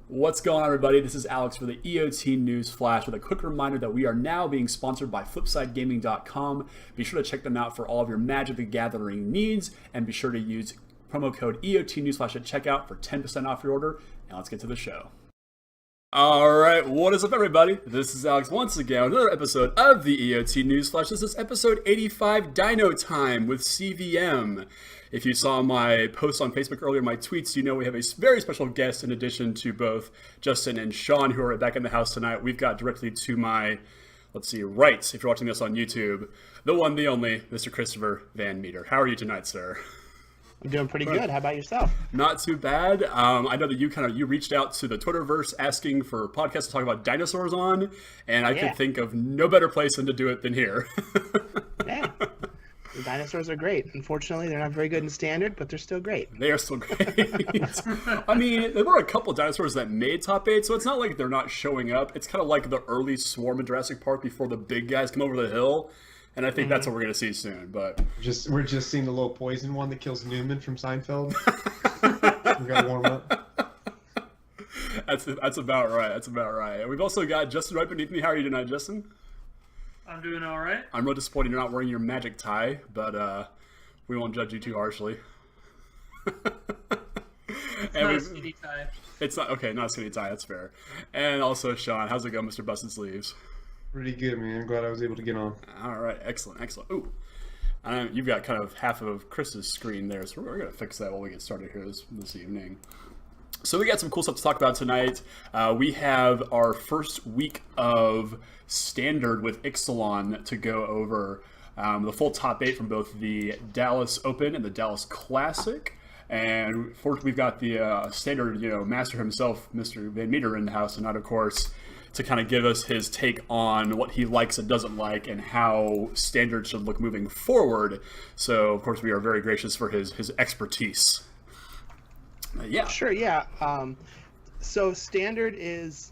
What's going on, everybody? This is Alex for the EOT News Flash with a quick reminder that we are now being sponsored by FlipsideGaming.com. Be sure to check them out for all of your Magic the Gathering needs, and be sure to use promo code EOT Newsflash at checkout for 10% off your order. Now let's get to the show. Alright, what is up, everybody? This is Alex once again with another episode of the EOT News Flash. This is episode 85, Dino-Time with CVM. If you saw my post on Facebook earlier, my tweets, you know we have a very special guest in addition to both Justin and Sean, who are back in the house tonight. We've got directly to my, right, if you're watching this on YouTube, the one, the only, Mr. Christopher VanMeter. How are you tonight, sir? I'm doing pretty good. How about yourself? Not too bad. I know that you reached out to the Twitterverse asking for podcasts to talk about dinosaurs on, and I could think of no better place than to do it than here. Yeah. The dinosaurs are great. Unfortunately, they're not very good in standard, but they're still great. They are still great. I mean, there were a couple of dinosaurs that made top 8, so it's not like they're not showing up. It's kind of like the early swarm in Jurassic Park before the big guys come over the hill. And I think that's what we're going to see soon. But we're just seeing the little poison one that kills Newman from Seinfeld. We got to warm up. That's about right. That's about right. And we've also got Justin right beneath me. How are you tonight, Justin? I'm doing all right. I'm real disappointed you're not wearing your magic tie, but we won't judge you too harshly. It's not a skinny tie. It's not okay. Not a skinny tie. That's fair. And also, Sean, how's it going, Mr. Busted Sleeves? Pretty good, man. I'm glad I was able to get on. All right, excellent, excellent. Ooh, you've got kind of half of Chris's screen there, so we're gonna fix that while we get started here this evening. So we got some cool stuff to talk about tonight. We have our first week of Standard with Ixalan to go over the full top 8 from both the Dallas Open and the Dallas Classic. And we've got the Standard, master himself, Mr. VanMeter, in the house tonight, of course, to kind of give us his take on what he likes and doesn't like and how Standard should look moving forward. So, of course, we are very gracious for his expertise. Yeah. Sure, yeah. So Standard is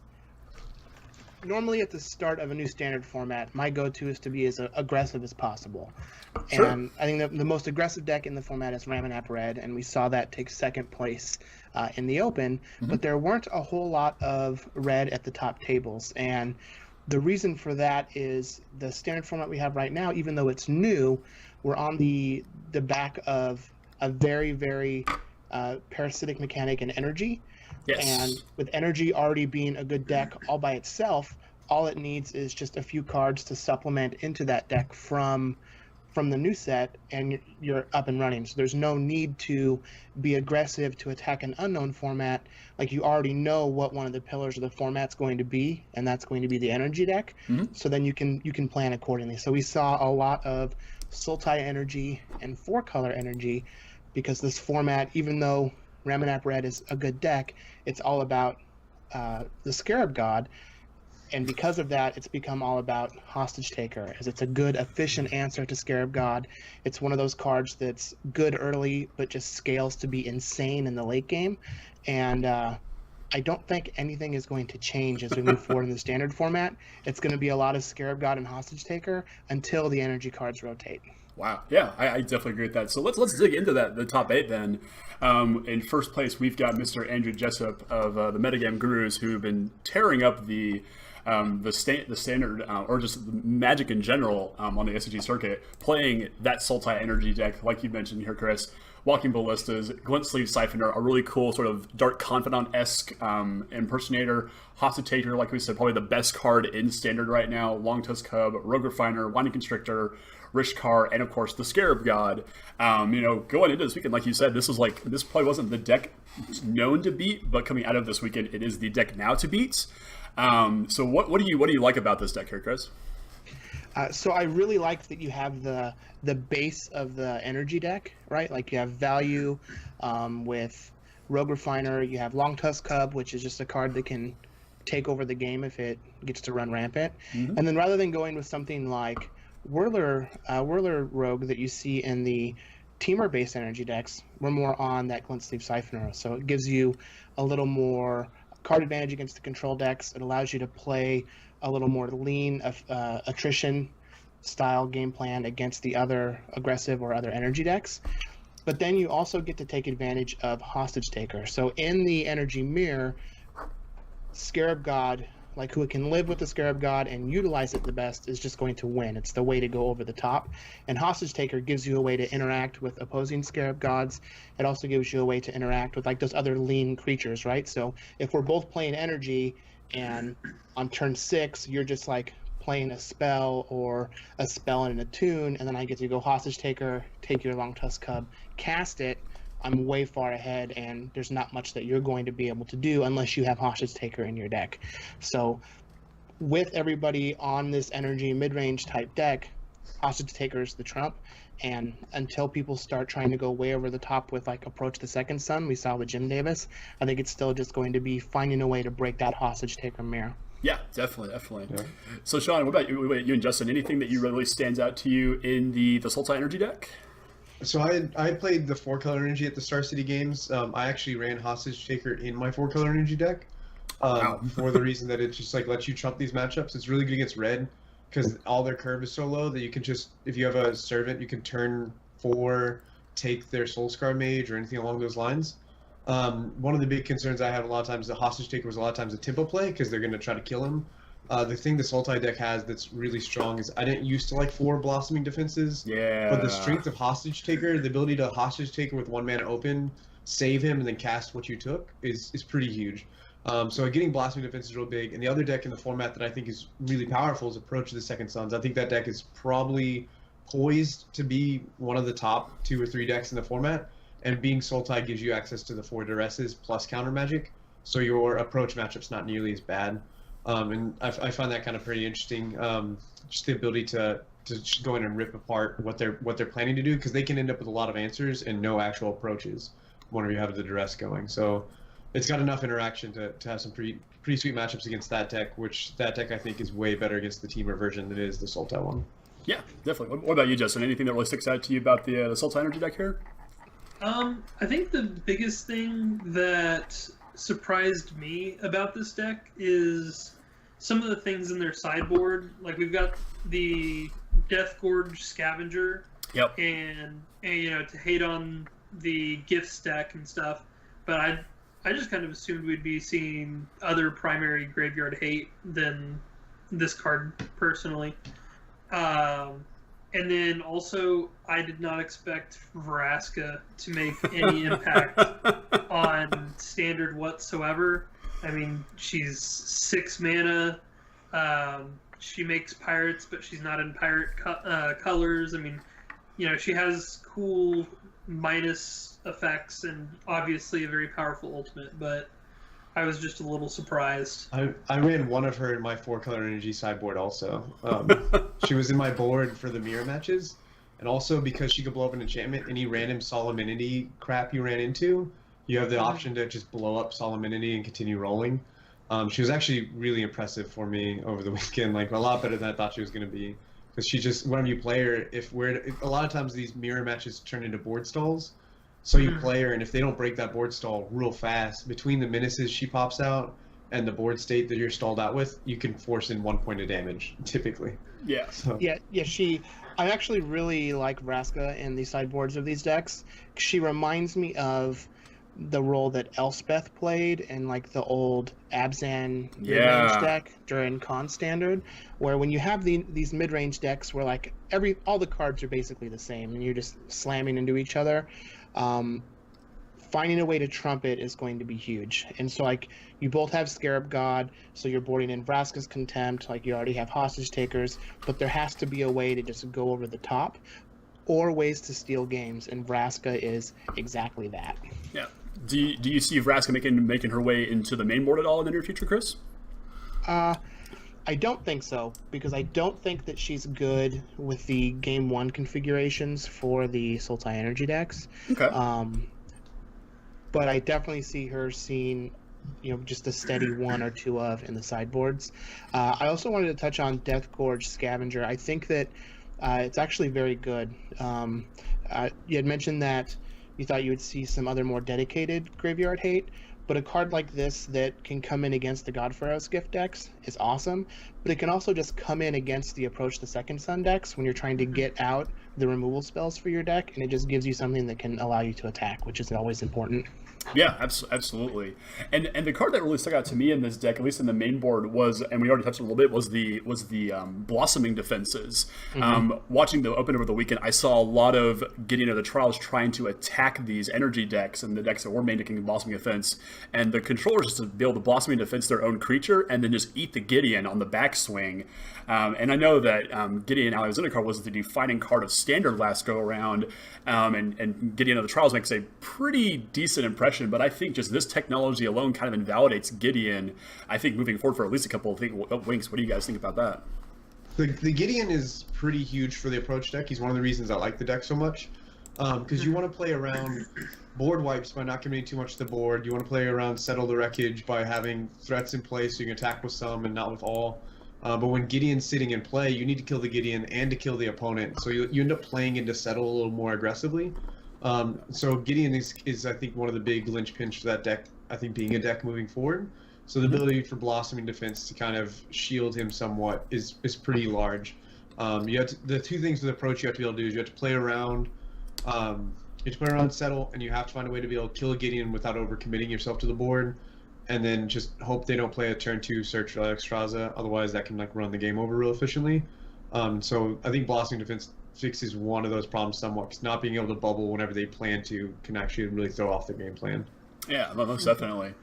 normally at the start of a new Standard format. My go-to is to be as aggressive as possible. Sure. And I think the most aggressive deck in the format is Ramanap Red, and we saw that take second place in the Open. Mm-hmm. But there weren't a whole lot of red at the top tables. And the reason for that is the Standard format we have right now, even though it's new, we're on the back of a very, very parasitic mechanic and energy. Yes. And with energy already being a good deck all by itself, all it needs is just a few cards to supplement into that deck from the new set, and you're up and running. So there's no need to be aggressive to attack an unknown format. Like, you already know what one of the pillars of the format's going to be, and that's going to be the energy deck. Mm-hmm. So then you can plan accordingly. So we saw a lot of Sultai energy and 4-color energy, because this format, even though Ramanap Red is a good deck, it's all about the Scarab God. And because of that, it's become all about Hostage Taker, as it's a good, efficient answer to Scarab God. It's one of those cards that's good early, but just scales to be insane in the late game. And I don't think anything is going to change as we move forward in the Standard format. It's going to be a lot of Scarab God and Hostage Taker until the energy cards rotate. Wow. Yeah, I definitely agree with that. So let's dig into the top 8 then. In first place, we've got Mr. Andrew Jessup of the Metagame Gurus, who've been tearing up the Standard, or just the Magic in general on the SCG circuit, playing that Sultai energy deck, like you mentioned here, Chris. Walking Ballistas, Glint Sleeve Siphoner, a really cool sort of Dark Confidant-esque impersonator. Hostage Taker, like we said, probably the best card in Standard right now. Long Tusk Cub, Rogue Refiner, Winding Constrictor, Rishkar, and of course the Scarab God. Going into this weekend, like you said, this probably wasn't the deck known to beat, but coming out of this weekend, it is the deck now to beat. So what do you like about this deck here, Chris? So I really like that you have the base of the energy deck, right? Like, you have value with Rogue Refiner, you have Long Tusk Cub, which is just a card that can take over the game if it gets to run rampant. Mm-hmm. And then rather than going with something like Whirler Rogue that you see in the Teamer-based energy decks, we're more on that Glint Sleeve Siphoner. So it gives you a little more card advantage against the control decks. It allows you to play a little more lean attrition style game plan against the other aggressive or other energy decks. But then you also get to take advantage of Hostage Taker. So in the energy mirror, Scarab God, like who can live with the Scarab God and utilize it the best, is just going to win. It's the way to go over the top. And Hostage Taker gives you a way to interact with opposing Scarab Gods. It also gives you a way to interact with like those other lean creatures, right? So if we're both playing energy and on turn 6 you're just like playing a spell or a spell and an attune, and then I get to go Hostage Taker, take your Long Tusk Cub, cast it, I'm way far ahead, and there's not much that you're going to be able to do unless you have Hostage Taker in your deck. So with everybody on this energy mid-range type deck, Hostage Taker is the trump, and until people start trying to go way over the top with like Approach the Second Sun, we saw with Jim Davis, I think it's still just going to be finding a way to break that Hostage Taker mirror. Yeah, definitely. Yeah. So, Sean, what about you and Justin? Anything that you really stands out to you in the Sultai Energy deck? So I played the 4-color energy at the Star City games. I actually ran Hostage Taker in my 4-color energy deck for the reason that it just like lets you trump these matchups. It's really good against red because all their curve is so low that you can just, if you have a servant, you can turn 4, take their Soulscar Mage or anything along those lines. One of the big concerns I have a lot of times, the Hostage Taker was a lot of times a tempo play because they're going to try to kill him. The thing the Sultai deck has that's really strong is I didn't used to like 4 Blossoming Defenses. Yeah. But the strength of Hostage Taker, the ability to Hostage Taker with 1 mana open, save him, and then cast what you took is pretty huge. So getting Blossoming Defense is real big. And the other deck in the format that I think is really powerful is Approach the Second Suns. I think that deck is probably poised to be one of the top 2 or 3 decks in the format. And being Sultai gives you access to the 4 Duresses plus counter magic, so your approach matchup's not nearly as bad. And I find that kind of pretty interesting. Just the ability to just go in and rip apart what they're planning to do, because they can end up with a lot of answers and no actual approaches whenever you have the Duress going. So it's got enough interaction to have some pretty sweet matchups against that deck, which that deck I think is way better against the Teamer version than it is the Sultai one. Yeah, definitely. What about you, Justin? Anything that really sticks out to you about the Sultai Energy deck here? I think the biggest thing that surprised me about this deck is some of the things in their sideboard. Like we've got the Death Gorge Scavenger, yep, and you know, to hate on the gifts deck and stuff, but I just kind of assumed we'd be seeing other primary graveyard hate than this card personally. And then also, I did not expect Vraska to make any impact on standard whatsoever. I mean, she's 6 mana. She makes pirates, but she's not in pirate colors. I mean, you know, she has cool minus effects and obviously a very powerful ultimate, but I was just a little surprised. I ran one of her in my 4-color energy sideboard also. She was in my board for the mirror matches, and also because she could blow up an enchantment, any random Solemnity crap you ran into, you have the option to just blow up Solemnity and continue rolling. She was actually really impressive for me over the weekend, like a lot better than I thought she was going to be. Because she just, whenever you play her, a lot of times these mirror matches turn into board stalls. So you play her, and if they don't break that board stall real fast, between the menaces she pops out and the board state that you're stalled out with, you can force in 1 point of damage, typically. Yeah. So. Yeah. I actually really like Vraska in the sideboards of these decks. She reminds me of the role that Elspeth played in like the old Abzan mid-range deck during Con Standard, where when you have these mid-range decks where like all the cards are basically the same and you're just slamming into each other, finding a way to trump it is going to be huge. And so like you both have Scarab God, so you're boarding in Vraska's Contempt, like you already have Hostage Takers, but there has to be a way to just go over the top or ways to steal games, and Vraska is exactly that. Yeah. Do you see Vraska making her way into the main board at all in the near future, Chris? I don't think so, because I don't think that she's good with the Game 1 configurations for the Sultai Energy decks. Okay. But I definitely see her seeing, just a steady 1 or 2 of in the sideboards. I also wanted to touch on Death Gorge Scavenger. I think that it's actually very good. You had mentioned that you thought you would see some other more dedicated graveyard hate, but a card like this that can come in against the Godfarrow's Gift decks is awesome, but it can also just come in against the Approach the Second Sun decks when you're trying to get out the removal spells for your deck, and it just gives you something that can allow you to attack, which is always important. Yeah, absolutely. And the card that really stuck out to me in this deck, at least in the main board, was, and we already touched on it a little bit, was the blossoming defenses. Watching the open over the weekend, I saw a lot of Gideon of the Trials trying to attack these energy decks and the decks that were main decking blossoming defense, and the controllers just to be able to blossoming defense their own creature and then just eat the Gideon on the backswing. And I know that Gideon Alexander card was the defining card of Standard last go around, and Gideon of the Trials makes a pretty decent impression. But I think just this technology alone kind of invalidates Gideon, I think, moving forward for at least a couple of winks. What do you guys think about that? The Gideon is pretty huge for the approach deck. He's one of the reasons I like the deck so much. Because you want to play around board wipes by not committing too much to the board. You want to play around Settle the Wreckage by having threats in place so you can attack with some and not with all. But when Gideon's sitting in play, you need to kill the Gideon and to kill the opponent. So you end up playing into Settle a little more aggressively. So Gideon is I think one of the big linchpins for that deck, I think, being a deck moving forward. So the ability for blossoming defense to kind of shield him somewhat is pretty large. The two things with approach you have to be able to do is you have to play around Settle, and you have to find a way to be able to kill a Gideon without overcommitting yourself to the board, and then just hope they don't play a turn 2 search for Extraza. Otherwise that can run the game over real efficiently. So I think blossoming defense fixes one of those problems somewhat, because not being able to bubble whenever they plan to can actually really throw off their game plan. Yeah, most definitely.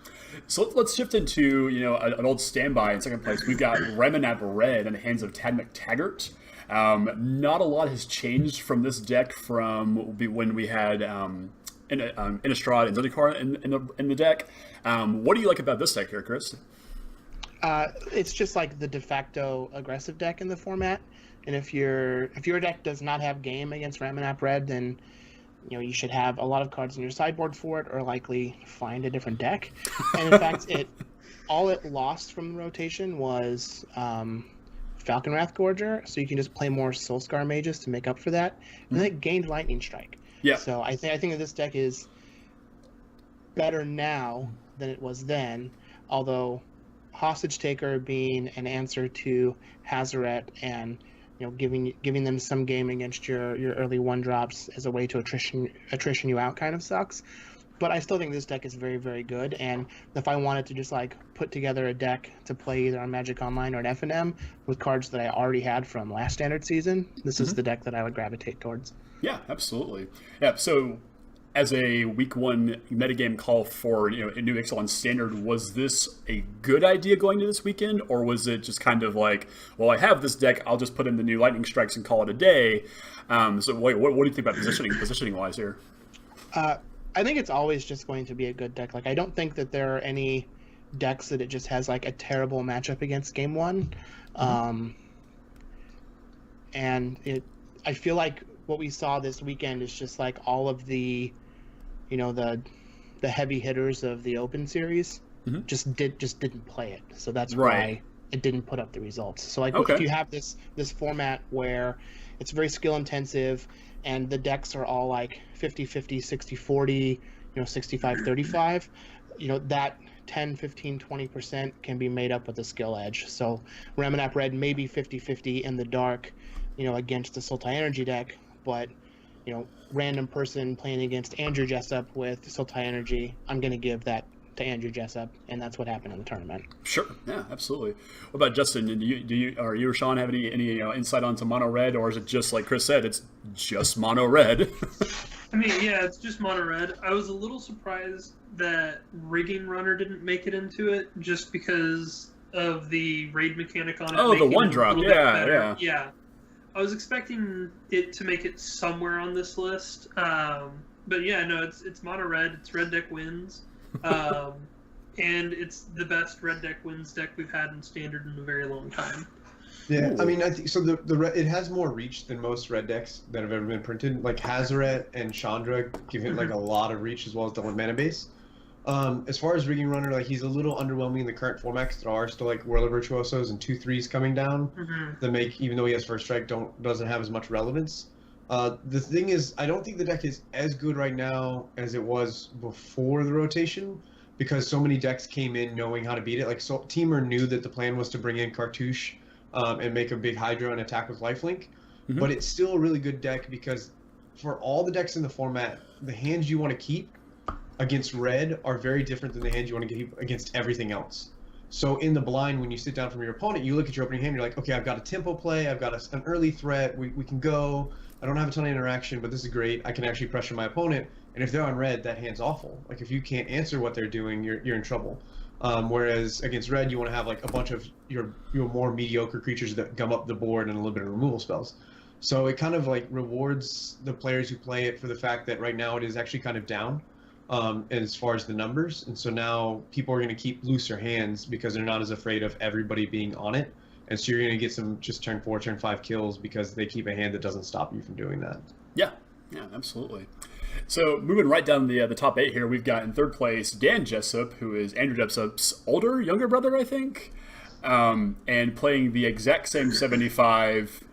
So let's shift into an old standby in second place. We've got Reminap Red in the hands of Tad McTaggart. Not a lot has changed from this deck from when we had Innistrad and Zendikar in the deck. What do you like about this deck here, Chris? It's just like the de facto aggressive deck in the format. And if your deck does not have game against Reminap Red, then you should have a lot of cards in your sideboard for it, or likely find a different deck. And in fact, all it lost from the rotation was Falcon Wrath Gorger, so you can just play more Soulscar Mages to make up for that. And then it gained Lightning Strike. Yeah. So I think that this deck is better now than it was then, although Hostage Taker being an answer to Hazoret and giving them some game against your early 1-drops as a way to attrition you out kind of sucks. But I still think this deck is very, very good, and if I wanted to just put together a deck to play either on Magic Online or at FNM with cards that I already had from last Standard season, this is the deck that I would gravitate towards. Yeah, absolutely. Yeah, so as a week 1 metagame call for a new Ixalan Standard, was this a good idea going to this weekend, or was it just kind of like, well, I have this deck, I'll just put in the new Lightning Strikes and call it a day? So what do you think about positioning wise here? I think it's always just going to be a good deck. I don't think that there are any decks that it just has a terrible matchup against game 1. And I feel like what we saw this weekend is just all of the the heavy hitters of the Open Series just didn't play it. So that's why it didn't put up the results. So if you have this format where it's very skill intensive and the decks are all 50-50, 60-40, 65-35, that 10, 15, 20% can be made up with a skill edge. So Reminap Red may be 50-50 in the dark, against the Sultai Energy deck, but random person playing against Andrew Jessup with Sultai Energy, I'm going to give that to Andrew Jessup, and that's what happened in the tournament. Sure, yeah, absolutely. What about Justin? Do you or Sean have any insight onto mono red, or is it just like Chris said, it's just mono red? I mean, yeah, it's just mono red. I was a little surprised that Rigging Runner didn't make it into it, just because of the raid mechanic on it. Oh, the 1-drop, Yeah. I was expecting it to make it somewhere on this list, but yeah, no, it's mono red. It's red deck wins, and it's the best red deck wins deck we've had in Standard in a very long time. Yeah, I mean, I think so. It has more reach than most red decks that have ever been printed. Like Hazoret and Chandra give it a lot of reach, as well as the 1 mana base. As far as Rigging Runner, he's a little underwhelming in the current format, because there are still Whirler Virtuosos and 2/3s coming down that make, even though he has First Strike, doesn't have as much relevance. The thing is, I don't think the deck is as good right now as it was before the rotation, because so many decks came in knowing how to beat it. Teamer knew that the plan was to bring in Cartouche and make a big Hydra and attack with Lifelink. but it's still a really good deck because for all the decks in the format, the hands you want to keep against red are very different than the hands you want to keep against everything else. So in the blind, when you sit down from your opponent, you look at your opening hand, you're like, okay, I've got a tempo play, I've got an early threat, we can go, I don't have a ton of interaction, but this is great, I can actually pressure my opponent, and if they're on red, that hand's awful. Like, if you can't answer what they're doing, you're in trouble. Whereas against red, you want to have like a bunch of your more mediocre creatures that gum up the board and a little bit of removal spells. So it kind of like rewards the players who play it for the fact that right now it is actually kind of down. As far as the numbers, and so now people are going to keep looser hands because they're not as afraid of everybody being on it, and so you're going to get some just turn 4, turn 5 kills because they keep a hand that doesn't stop you from doing that. Yeah, absolutely. So moving right down the top 8 here, we've got in third place Dan Jessup, who is Andrew Jessup's younger brother, I think, and playing the exact same 75.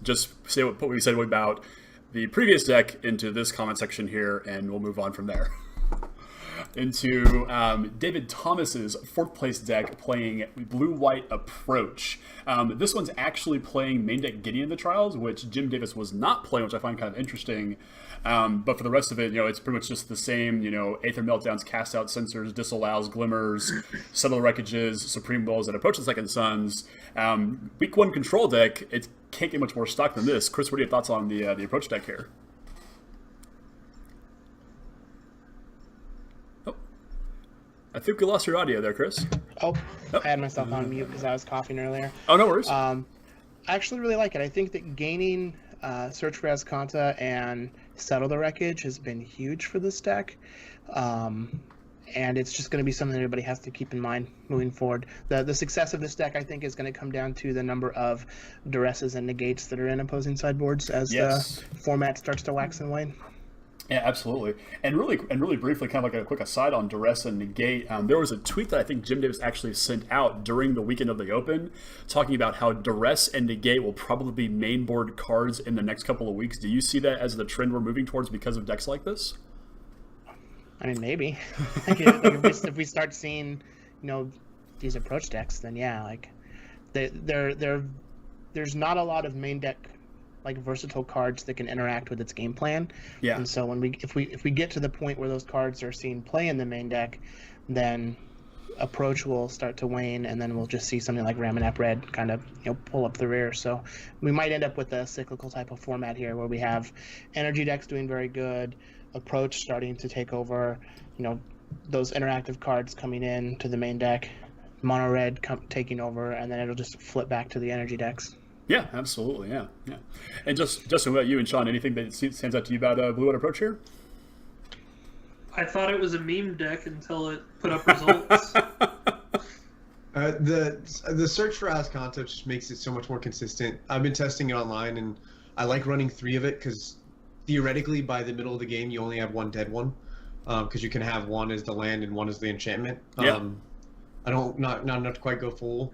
Just say what we said about the previous deck into this comment section here, and we'll move on from there. Into David Thomas's fourth place deck playing Blue-White Approach. This one's actually playing main deck Gideon the Trials, which Jim Davis was not playing, which I find kind of interesting. But for the rest of it, it's pretty much just the same, Aether Meltdowns, Cast Out Sensors, Disallows, Glimmers, Settle Wreckages, Supreme Wills, and Approach the Second Sons. Week 1 control deck, it can't get much more stock than this. Chris, what are your thoughts on the Approach deck here? Oh, I think we lost your audio there, Chris. Oh. I had myself on mute because I was coughing earlier. Oh, no worries. I actually really like it. I think that gaining Search for Azcanta and Settle the Wreckage has been huge for this deck. And it's just going to be something everybody has to keep in mind moving forward. The success of this deck, I think, is going to come down to the number of duresses and negates that are in opposing sideboards as the format starts to wax and wane. Yeah, absolutely. And really briefly, kind of like a quick aside on duress and negate, there was a tweet that I think Jim Davis actually sent out during the weekend of the Open, talking about how duress and negate will probably be main board cards in the next couple of weeks. Do you see that as the trend we're moving towards because of decks like this? I mean, maybe. If we start seeing, these approach decks, then yeah, there's not a lot of main deck versatile cards that can interact with its game plan. Yeah. And so if we get to the point where those cards are seeing play in the main deck, then approach will start to wane, and then we'll just see something like Ramanap Red kind of pull up the rear. So we might end up with a cyclical type of format here where we have energy decks doing very good, approach starting to take over, those interactive cards coming in to the main deck, mono red taking over, and then it'll just flip back to the energy decks. Yeah, absolutely. Yeah. And just about you and Sean, anything that stands out to you about Blue-White Approach here? I thought it was a meme deck until it put up results. The search for Azcanta just makes it so much more consistent. I've been testing it online, and I like running 3 of it because theoretically by the middle of the game you only have one dead one, because you can have one as the land and one as the enchantment. I don't not to quite go full.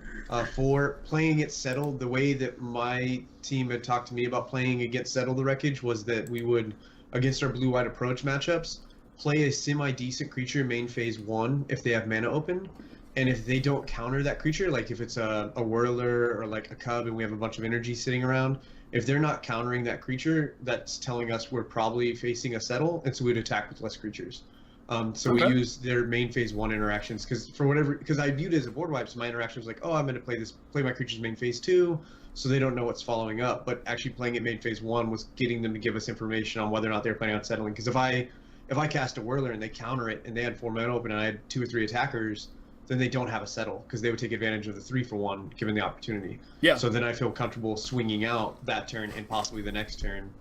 For playing it Settle, the way that my team had talked to me about playing against Settle the Wreckage was that we would, against our Blue-White Approach matchups, play a semi-decent creature main phase 1 if they have mana open, and if they don't counter that creature, like if it's a Whirler or like a Cub and we have a bunch of energy sitting around, if they're not countering that creature, that's telling us we're probably facing a Settle, and so we'd attack with less creatures. We use their main phase 1 interactions because I viewed it as a board wipe, so my interaction was like, oh, I'm going to play my creatures main phase 2, so they don't know what's following up. But actually playing it main phase 1 was getting them to give us information on whether or not they're planning on settling. Because if I cast a Whirler and they counter it and they had 4 mana open and I had 2 or 3 attackers, then they don't have a Settle because they would take advantage of the 3-for-1 given the opportunity. Yeah. So then I feel comfortable swinging out that turn and possibly the next turn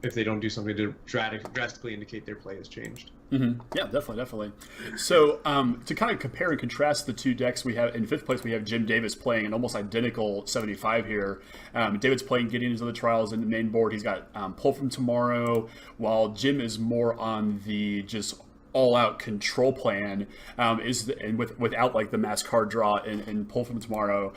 if they don't do something to drastically indicate their play has changed. Mm-hmm. Yeah, definitely. So to kind of compare and contrast the two decks, we have in 5th place we have Jim Davis playing an almost identical 75 here. David's playing Gideon into the Trials in the main board. He's got Pull from Tomorrow, while Jim is more on the just all-out control plan, without like the mass card draw and Pull from Tomorrow.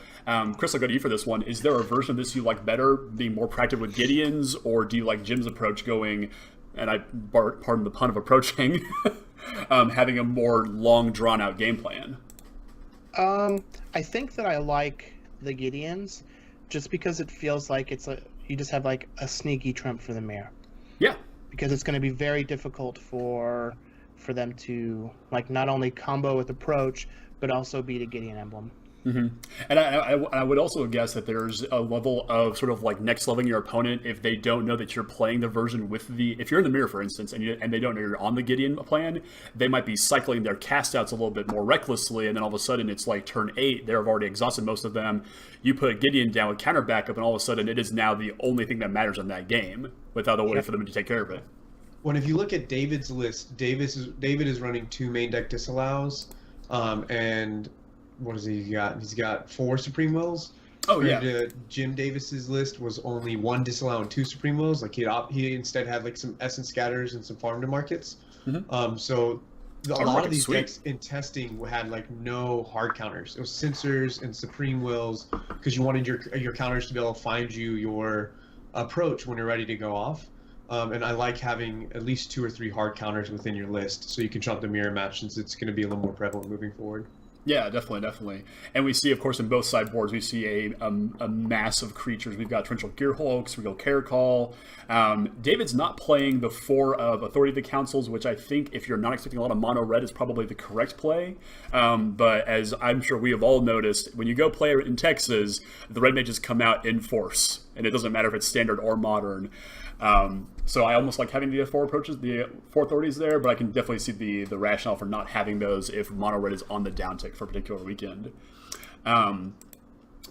Chris, I'll go to you for this one. Is there a version of this you like better, being more proactive with Gideon's, or do you like Jim's approach going? And I pardon the pun of approaching, having a more long, drawn-out game plan? I think that I like the Gideons, just because it feels like it's you just have like a sneaky trump for the mayor. Yeah. Because it's going to be very difficult for them to like not only combo with approach, but also beat a Gideon emblem. Mm-hmm. And I would also guess that there's a level of sort of like next leveling your opponent if they don't know that you're playing the version with if you're in the mirror, for instance, and they don't know you're on the Gideon plan, they might be cycling their cast outs a little bit more recklessly, and then all of a sudden it's like turn 8, they've already exhausted most of them. You put Gideon down with counter backup, and all of a sudden it is now the only thing that matters in that game without a way for them to take care of it. When if you look at David's list, David is running 2 main deck disallows, and what does he got? He's got 4 Supreme Wills. Oh, yeah. Jim Davis's list was only 1 disallow and 2 Supreme Wills. Like he instead had like some Essence Scatters and some Farm to Markets. Mm-hmm. So a lot of these sweet. decks in testing had like no hard counters. It was Censors and Supreme Wills because you wanted your counters to be able to find you your approach when you're ready to go off. And I like having at least 2 or 3 hard counters within your list so you can trump the mirror match since it's going to be a little more prevalent moving forward. Yeah, definitely. And we see, of course, in both sideboards, we see a mass of creatures. We've got Torrential Gearhulks, we go Caracol. David's not playing the 4 of Authority of the Councils, which I think, if you're not expecting a lot of mono red, is probably the correct play. But as I'm sure we have all noticed, when you go play in Texas, the red mages come out in force, and it doesn't matter if it's standard or modern. So I almost like having the 4 approaches, the 4 authorities there, but I can definitely see the rationale for not having those if mono red is on the downtick for a particular weekend. So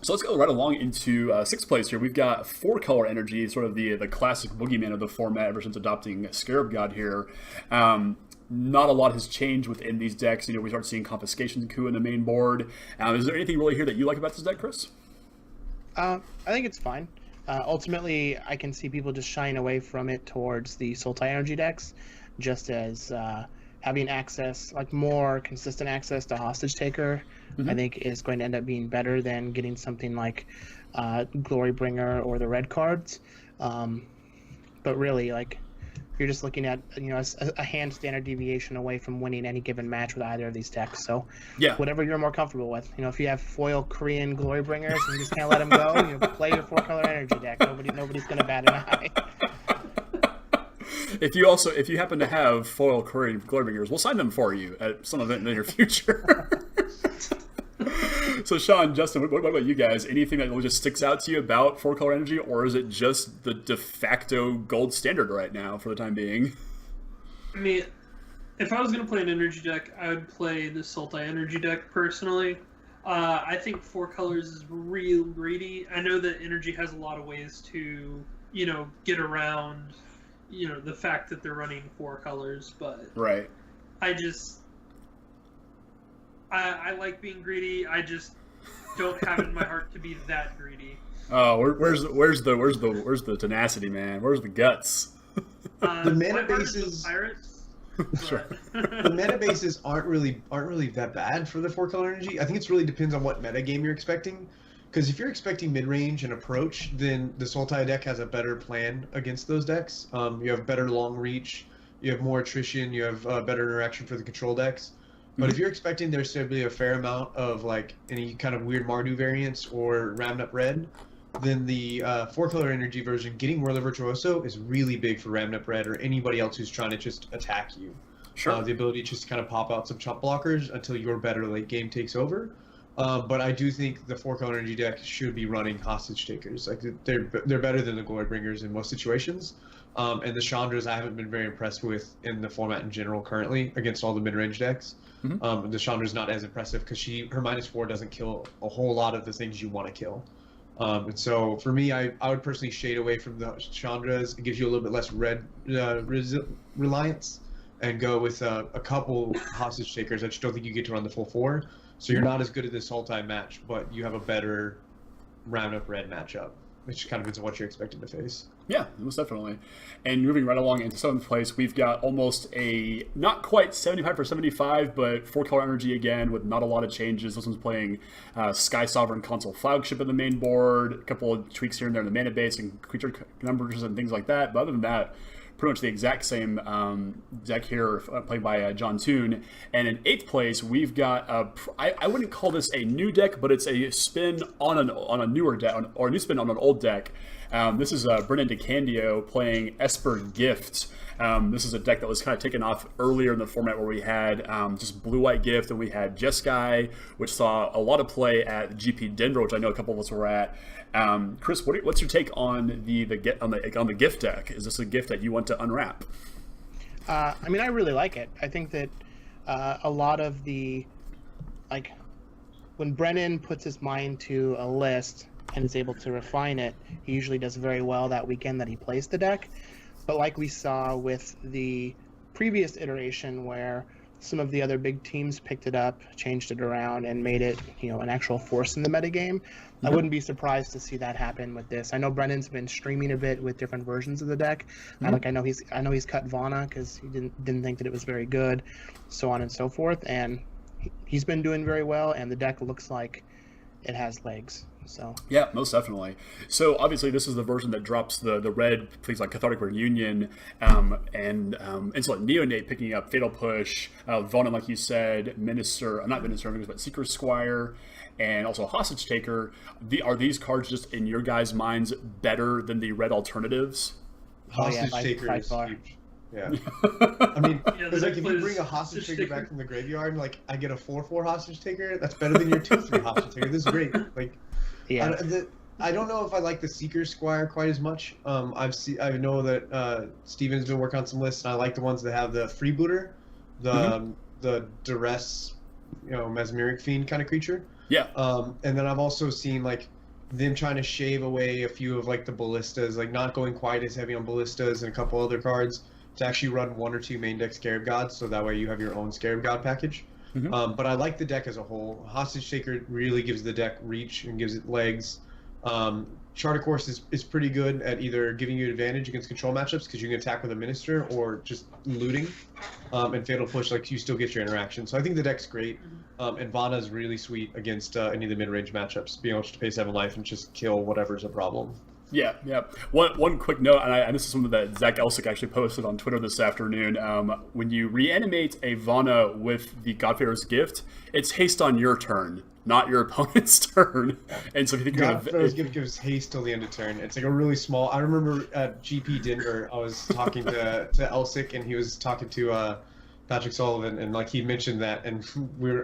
let's go right along into 6th place here. We've got 4-color energy, sort of the classic boogeyman of the format ever since adopting Scarab God here. Not a lot has changed within these decks. We start seeing Confiscation Coup in the main board. Is there anything really here that you like about this deck, Chris? I think it's fine. Ultimately, I can see people just shying away from it towards the Sultai energy decks, just as having access, like more consistent access to Hostage Taker, I think is going to end up being better than getting something like Glorybringer or the red cards. But really, like, you're just looking at a hand standard deviation away from winning any given match with either of these decks. So yeah, whatever you're more comfortable with. If you have foil Korean Glorybringers and you just can't let them go, play your 4-color energy deck. Nobody's gonna bat an eye. If you happen to have foil Korean Glorybringers, we'll sign them for you at some event in the near future. So Sean, Justin, what about you guys? Anything that just sticks out to you about 4-color energy, or is it just the de facto gold standard right now for the time being? I mean, if I was going to play an energy deck, I would play the Sultai energy deck personally. I think 4 colors is real greedy. I know that energy has a lot of ways to, get around, the fact that they're running 4 colors, but right. I like being greedy. I just don't have it in my heart to be that greedy. Oh, where's the tenacity, man? Where's the guts? The mana bases, pirates. Sure. The meta bases aren't really that bad for the 4-color energy. I think it really depends on what meta game you're expecting. Because if you're expecting mid-range and approach, then the Sultai deck has a better plan against those decks. You have better long reach, you have more attrition, you have better interaction for the control decks. But if you're expecting there's to be a fair amount of like any kind of weird Mardu variants or Rammed Up Red, then the 4-color energy version, getting Whirler Virtuoso, is really big for Rammed Up Red or anybody else who's trying to just attack you. Sure. The ability to just kind of pop out some chump blockers until your better late game takes over. But I do think the 4-color energy deck should be running Hostage Takers. Like they're better than the Glorybringers in most situations. And the Chandras I haven't been very impressed with in the format in general currently against all the mid-range decks. The Chandra's not as impressive because her -4 doesn't kill a whole lot of the things you want to kill. And so for me, I would personally shade away from the Chandras. It gives you a little bit less red reliance and go with a couple Hostage Takers. I just don't think you get to run the full 4. So you're not as good at this all-time match, but you have a better Rammed Up Red matchup, which kind of is what you're expected to face. Yeah, most definitely. And moving right along into 7th place, we've got almost a, not quite 75 for 75, but 4-color energy again with not a lot of changes. This one's playing Sky Sovereign Console Flagship in the main board, a couple of tweaks here and there in the mana base and creature numbers and things like that. But other than that, pretty much the exact same deck here, played by John Toon. And in 8th place, we've got I wouldn't call this a new deck, but it's a spin on a newer deck, or a new spin on an old deck. This is Brennan DeCandio playing Esper Gift. This is a deck that was kind of taken off earlier in the format where we had just blue-white Gift, and we had Jeskai, which saw a lot of play at GP Denver, which I know a couple of us were at. Chris, what's your take on the Gift deck? Is this a gift that you want to unwrap? I mean, I really like it. I think that a lot of the, like, when Brennan puts his mind to a list and is able to refine it, he usually does very well that weekend that he plays the deck. But like we saw with the previous iteration where some of the other big teams picked it up, changed it around, and made it, an actual force in the metagame, I wouldn't be surprised to see that happen with this. I know Brennan's been streaming a bit with different versions of the deck. I know he's cut Vana because he didn't think that it was very good, so on and so forth. And he's been doing very well, and the deck looks like it has legs. So yeah, most definitely. So obviously this is the version that drops the red things like Cathartic Reunion and Insolent Neonate picking up Fatal Push, Vana, like you said, not Minister, but Seeker Squire, and also Hostage Taker. Are these cards just in your guys' minds better than the red alternatives? Hostage Taker is huge. Yeah. I mean, because if you bring a hostage taker back from the graveyard, like I get a 4/4 hostage taker, that's better than your 2/3 hostage taker. This is great. Like, yeah. I don't know if I like the Seeker Squire quite as much. I know that Steven's been working on some lists, and I like the ones that have the freebooter, the duress, mesmeric fiend kind of creature. Yeah. And then I've also seen like them trying to shave away a few of like the ballistas, like not going quite as heavy on ballistas and a couple other cards, to actually run 1 or 2 main deck Scarab Gods, so that way you have your own Scarab God package. But I like the deck as a whole. Hostage Taker really gives the deck reach and gives it legs. Charter Course is pretty good at either giving you advantage against control matchups because you can attack with a Minister, or just looting. And Fatal Push, like, you still get your interaction. So I think the deck's great. And Vana is really sweet against any of the mid-range matchups, being able to pay 7 life and just kill whatever's a problem. Yeah. One quick note, and this is something that Zach Elsick actually posted on Twitter this afternoon. When you reanimate a Vana with the Godfarer's Gift, it's haste on your turn, not your opponent's turn. And so if you think Godfarer's Gift gives haste till the end of turn. It's like a really small. I remember at GP Denver, I was talking to Elsick, and he was talking to Patrick Sullivan, and like he mentioned that, and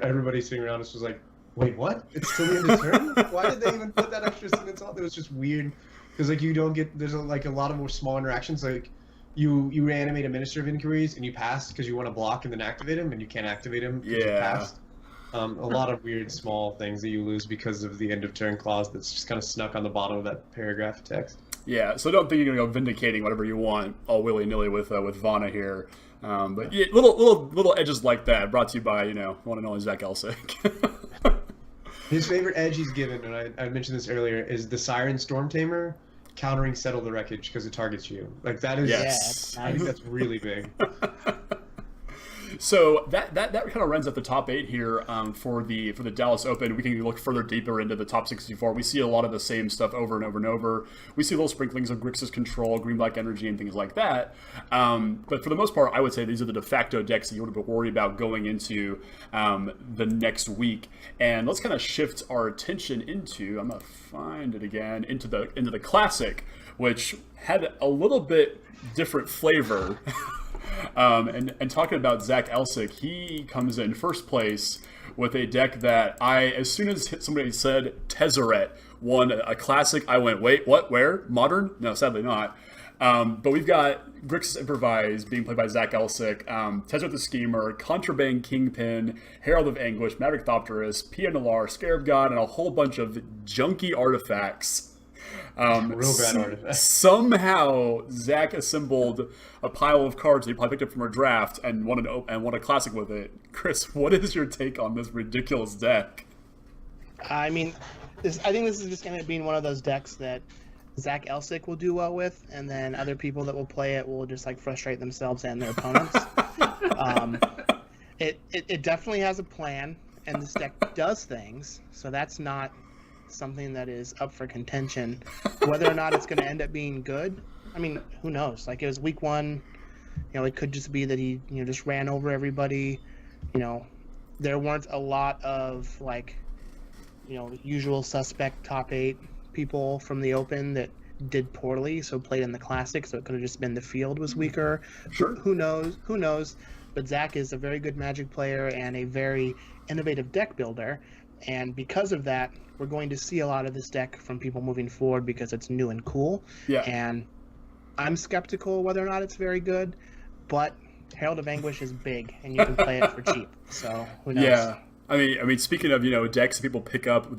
everybody sitting around us was like, "Wait, what? It's till the end of turn? Why did they even put that extra sentence on?" It was just weird. Because like you don't get, there's a lot of more small interactions, like you reanimate a Minister of Inquiries and you pass because you want to block and then activate him, and you can't activate him because you passed. A lot of weird small things that you lose because of the end of turn clause that's just kind of snuck on the bottom of that paragraph of text. Yeah, so don't think you're gonna go vindicating whatever you want all willy nilly with Vana here. But yeah, little edges like that brought to you by one and only Zach Elsick. His favorite edge he's given, and I mentioned this earlier, is the Siren Storm Tamer countering Settle the Wreckage because it targets you. Like that is, yes. I think that's really big. So that kind of runs at the top 8 here for the Dallas Open. We can look further deeper into the top 64. We see a lot of the same stuff over and over and over. We see little sprinklings of Grixis Control, Green-Black Energy, and things like that. But for the most part, I would say these are the de facto decks that you would worry about going into the next week. And let's kind of shift our attention into, I'm going to find it again, into the Classic, which had a little bit different flavor. And talking about Zach Elsick, he comes in first place with a deck that as soon as somebody said Tezzeret won a Classic, I went, wait, what, where? Modern? No, sadly not. But we've got Grixis Improvise being played by Zach Elsick, Tezzeret the Schemer, Contraband Kingpin, Herald of Anguish, Maverick Thopterus, Pia Nalar, Scarab God, and a whole bunch of junky artifacts. Real bad artifacts. Somehow Zach assembled a pile of cards that he probably picked up from our draft and won a Classic with it. Chris, what is your take on this ridiculous deck? I mean, I think this is just going to be one of those decks that Zach Elsick will do well with, and then other people that will play it will just like frustrate themselves and their opponents. It definitely has a plan, and this deck does things, so that's not something that is up for contention. Whether or not it's going to end up being good, I mean, who knows? Like, it was week 1, it could just be that he just ran over everybody. There weren't a lot of like usual suspect top 8 people from the Open that did poorly, so played in the Classic, so it could have just been the field was weaker. Sure. Who knows? Who knows? But Zach is a very good Magic player and a very innovative deck builder, and because of that, we're going to see a lot of this deck from people moving forward because it's new and cool. Yeah. And I'm skeptical whether or not it's very good, but Herald of Anguish is big, and you can play it for cheap. So who knows? Yeah. I mean, speaking of, decks that people pick up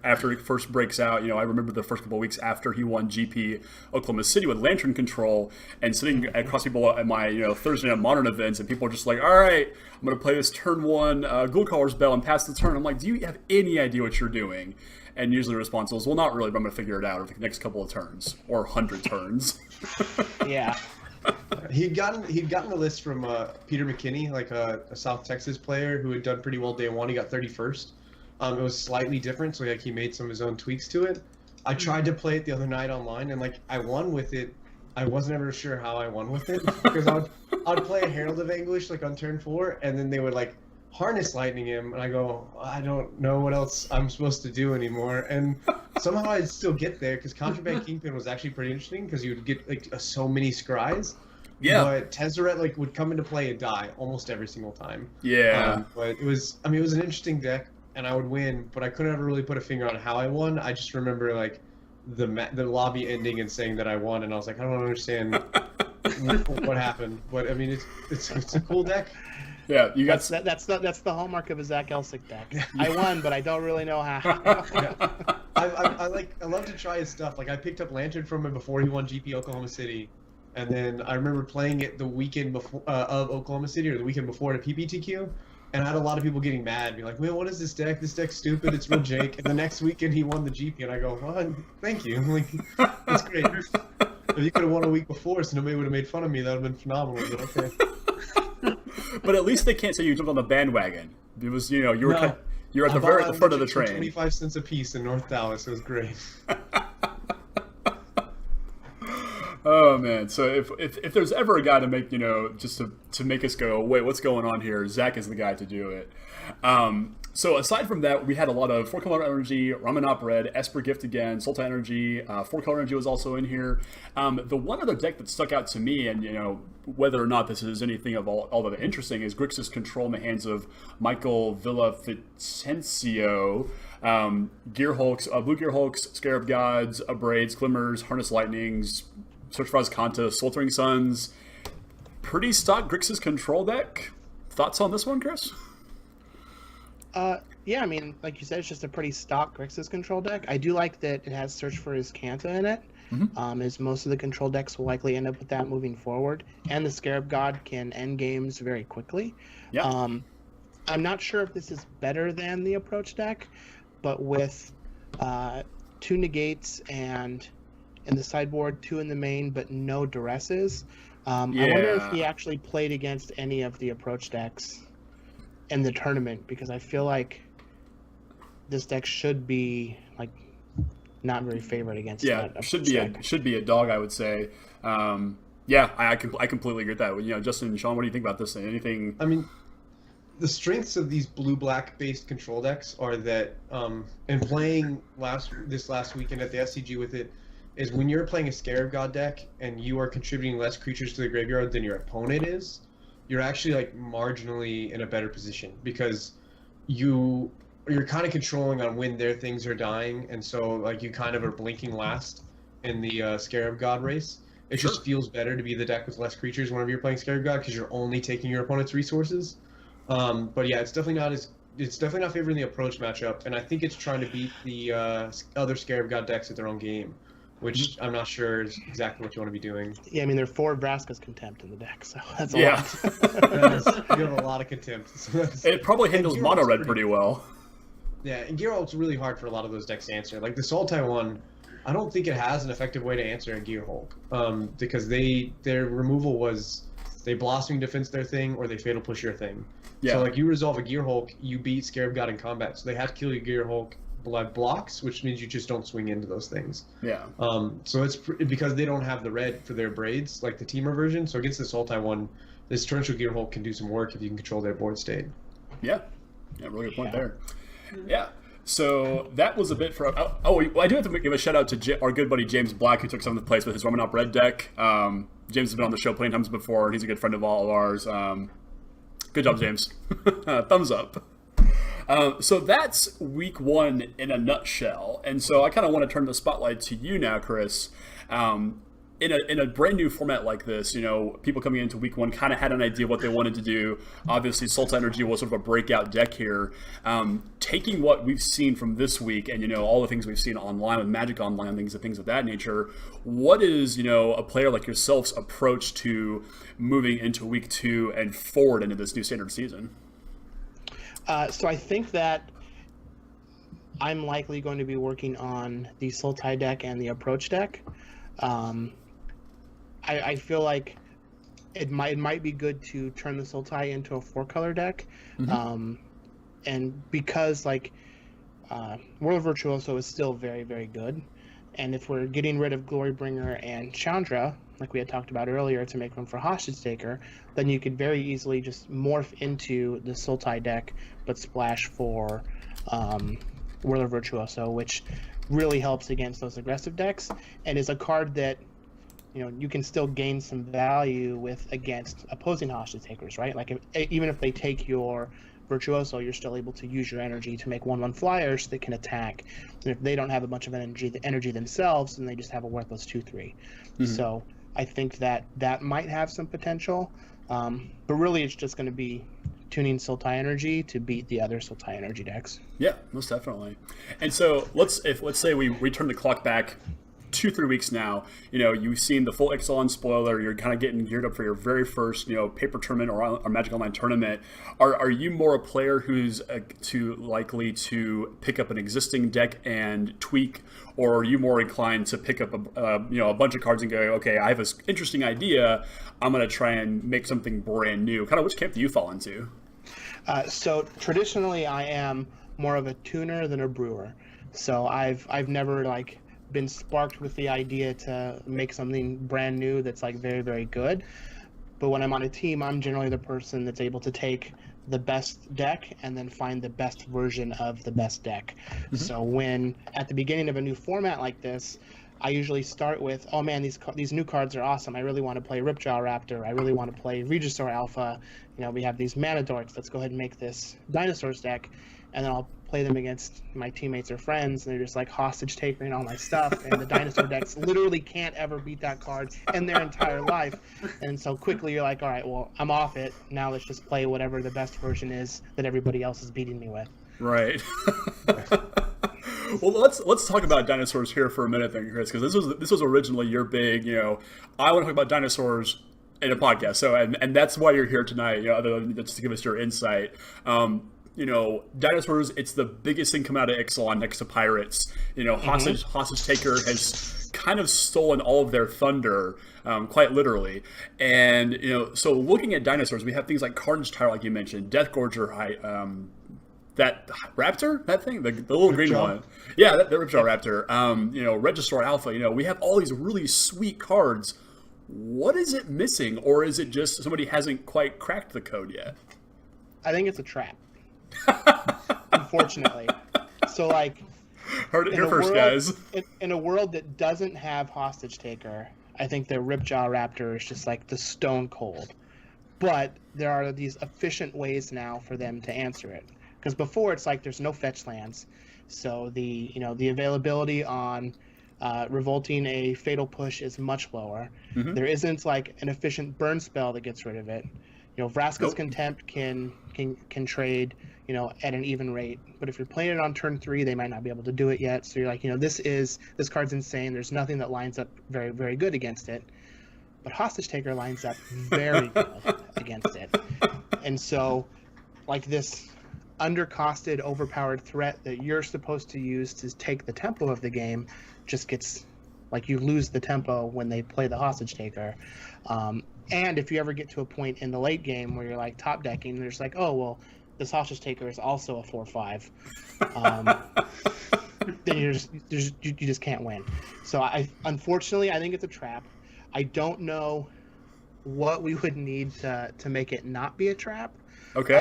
after it first breaks out, I remember the first couple of weeks after he won GP Oklahoma City with Lantern Control, and sitting across people at my, Thursday Night Modern events, and people are just like, all right, I'm going to play this turn 1 Ghoulcaller's Bell and pass the turn. I'm like, do you have any idea what you're doing? And usually the response was, well, not really, but I'm going to figure it out over the next couple of turns, or 100 turns. Yeah. He'd gotten the list from Peter McKinney, like a South Texas player who had done pretty well day 1. He got 31st. It was slightly different, so he made some of his own tweaks to it. I tried to play it the other night online, and I won with it. I wasn't ever sure how I won with it because I'd play a Herald of Anguish on turn 4, and then they would harness lightning him, and I go, I don't know what else I'm supposed to do anymore, and somehow I'd still get there because Contraband Kingpin was actually pretty interesting because you would get so many scries. Yeah. But Tezzeret would come into play and die almost every single time. Yeah. But it was an interesting deck, and I would win, but I couldn't ever really put a finger on how I won. I just remember the lobby ending and saying that I won, and I was like, I don't understand what happened. But I mean, it's a cool deck. Yeah, you got that's the hallmark of a Zach Elsick deck. I won, but I don't really know how. Yeah. I love to try his stuff. I picked up Lantern from him before he won GP Oklahoma City, and then I remember playing it the weekend before of Oklahoma City, or the weekend before at a PPTQ, and I had a lot of people getting mad, being like, "Man, what is this deck? This deck's stupid. It's real Jake." And the next weekend he won the GP, and I go, "Well, thank you. That's great. If you could have won a week before, so nobody would have made fun of me. That would have been phenomenal." But okay. But at least they can't say you jumped on the bandwagon. It was, you were at the front of the train. 25 cents a piece in North Dallas. It was great. Oh man! So if there's ever a guy to make just to make us go, wait, what's going on here? Zach is the guy to do it. So aside from that, we had a lot of 4-color energy, Ramanop Red, Esper Gift again, Sultai Energy, 4-color energy was also in here. The one other deck that stuck out to me, and whether or not this is anything of all that interesting, is Grixis Control in the hands of Michael Villavicencio. Gear Hulks, Blue Gear Hulks, Scarab Gods, Braids, Glimmers, Harness Lightnings, Search for Azcanta, Sweltering Suns. Pretty stock Grixis Control deck. Thoughts on this one, Chris? Yeah, I mean, like you said, it's just a pretty stock Grixis Control deck. I do like that it has Search for Azcanta in it, as most of the control decks will likely end up with that moving forward. And the Scarab God can end games very quickly. Yeah. I'm not sure if this is better than the approach deck, but with 2 negates and in the sideboard, 2 in the main, but no duresses. I wonder if he actually played against any of the approach decks in the tournament, because I feel like this deck should be not very favored against. Yeah, should be a dog, I would say. Yeah, I completely agree with that. Justin and Sean, what do you think about this? Anything? I mean, the strengths of these blue-black based control decks are that, and playing this last weekend at the SCG with it, is when you're playing a Scarab God deck and you are contributing less creatures to the graveyard than your opponent is, you're actually marginally in a better position, because you're kind of controlling on when their things are dying, and so you kind of are blinking last in the Scarab God race. It just feels better to be the deck with less creatures whenever you're playing Scarab God, because you're only taking your opponent's resources. But yeah, it's definitely not favoring the approach matchup, and I think it's trying to beat the other Scarab God decks at their own game, which I'm not sure is exactly what you want to be doing. Yeah, I mean, there are 4 Vraska's Contempt in the deck, so that's a lot. You have a lot of Contempt. It probably handles mono red pretty well. Yeah, and Gearhulk's really hard for a lot of those decks to answer. The Sultai one, I don't think it has an effective way to answer a Gearhulk, because their removal was they Blossoming Defense their thing, or they Fatal Push your thing. Yeah. So you resolve a Gearhulk, you beat Scarab God in combat, so they have to kill your Gearhulk blocks, which means you just don't swing into those things. Yeah. So it's because they don't have the red for their braids, like the Teamer version. So against the Sultai one, this Torrential Gearhulk can do some work if you can control their board state. Yeah. Yeah, really good point there. Yeah. So that was a bit for. I do have to give a shout out to our good buddy James Black, who took some of the place with his Romanop Red deck. James has been on the show plenty times before, and he's a good friend of all of ours. Good job, James. Thumbs up. So that's week one in a nutshell. And so I kind of want to turn the spotlight to you now, Chris. In a brand new format like this, people coming into week one kind of had an idea of what they wanted to do. Obviously, Sultai Energy was sort of a breakout deck here. Taking what we've seen from this week and, all the things we've seen online with Magic Online, things of that nature, what is, a player like yourself's approach to moving into week two and forward into this new standard season? So I think that I'm likely going to be working on the Sultai deck and the approach deck. I feel like it might be good to turn the Sultai into a 4-color deck. Mm-hmm. And because World of Virtuoso is still very, very good. And if we're getting rid of Glorybringer and Chandra, like we had talked about earlier, to make room for Hostage Taker, then you could very easily just morph into the Sultai deck, but splash for World of Virtuoso, which really helps against those aggressive decks, and is a card that you can still gain some value with against opposing Hostage Takers, right? Even if they take your Virtuoso, you're still able to use your energy to make 1/1 flyers that can attack. And if they don't have a bunch of energy themselves, then they just have a worthless 2/3. Mm-hmm. So I think that might have some potential, but really it's just going to be tuning Sultai Energy to beat the other Sultai Energy decks. Yeah, most definitely. And so let's say we turn the clock back 2-3 weeks now. You've seen the full Ixalan spoiler. You're kind of getting geared up for your very first paper tournament or Magic Online tournament. Are you more a player who's too likely to pick up an existing deck and tweak, or are you more inclined to pick up a bunch of cards and go, okay, I have this interesting idea, I'm going to try and make something brand new? Kind of which camp do you fall into? So traditionally I am more of a tuner than a brewer. So I've never been sparked with the idea to make something brand new that's very, very good. But when I'm on a team, I'm generally the person that's able to take the best deck and then find the best version of the best deck. Mm-hmm. So when at the beginning of a new format like this, I usually start with, oh man, these new cards are awesome. I really want to play Ripjaw Raptor. I really want to play Regisaur Alpha. We have these Mana Dorks. Let's go ahead and make this Dinosaurs deck. And then I'll play them against my teammates or friends, and they're just Hostage Taker and all my stuff. And the Dinosaur decks literally can't ever beat that card in their entire life. And so quickly you're like, all right, well, I'm off it. Now let's just play whatever the best version is that everybody else is beating me with. Right. Well, let's talk about dinosaurs here for a minute, then, Chris, because this was originally your big, I want to talk about dinosaurs in a podcast. So, and that's why you're here tonight, other than just to give us your insight. Dinosaurs, it's the biggest thing coming out of Ixalan next to Pirates. Hostage Taker has kind of stolen all of their thunder, quite literally. And, so looking at dinosaurs, we have things like Carnage Tire, like you mentioned, Death Gorger, that Raptor, that thing, the little green one. Yeah, the Ripjaw Raptor. Regisaur Alpha, we have all these really sweet cards. What is it missing? Or is it just somebody hasn't quite cracked the code yet? I think it's a trap. Unfortunately. So heard it here first, guys. In a world that doesn't have Hostage Taker, I think the Ripjaw Raptor is just the stone cold. But there are these efficient ways now for them to answer it. Because before it's there's no fetch lands, so the availability on revolting a Fatal Push is much lower. Mm-hmm. There isn't an efficient burn spell that gets rid of it. Vraska's Contempt can trade at an even rate, but if you're playing it on turn 3, they might not be able to do it yet. So you're this card's insane. There's nothing that lines up very, very good against it. But Hostage Taker lines up very good against it, and so this undercosted, overpowered threat that you're supposed to use to take the tempo of the game just gets you lose the tempo when they play the Hostage Taker. And if you ever get to a point in the late game where you're top decking, and there's oh well, this Hostage Taker is also a 4/5, then you just can't win. So unfortunately I think it's a trap. I don't know what we would need to make it not be a trap. Okay.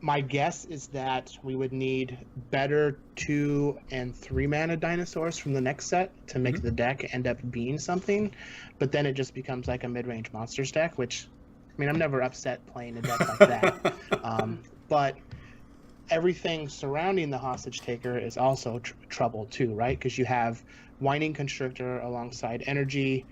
My guess is that we would need better 2 and 3 mana dinosaurs from the next set to make the deck end up being something, but then it just becomes like a mid-range monsters deck, which, I mean, I'm never upset playing a deck like that. But everything surrounding the hostage taker is also trouble too, right? Because you have Whining Constrictor alongside Energy,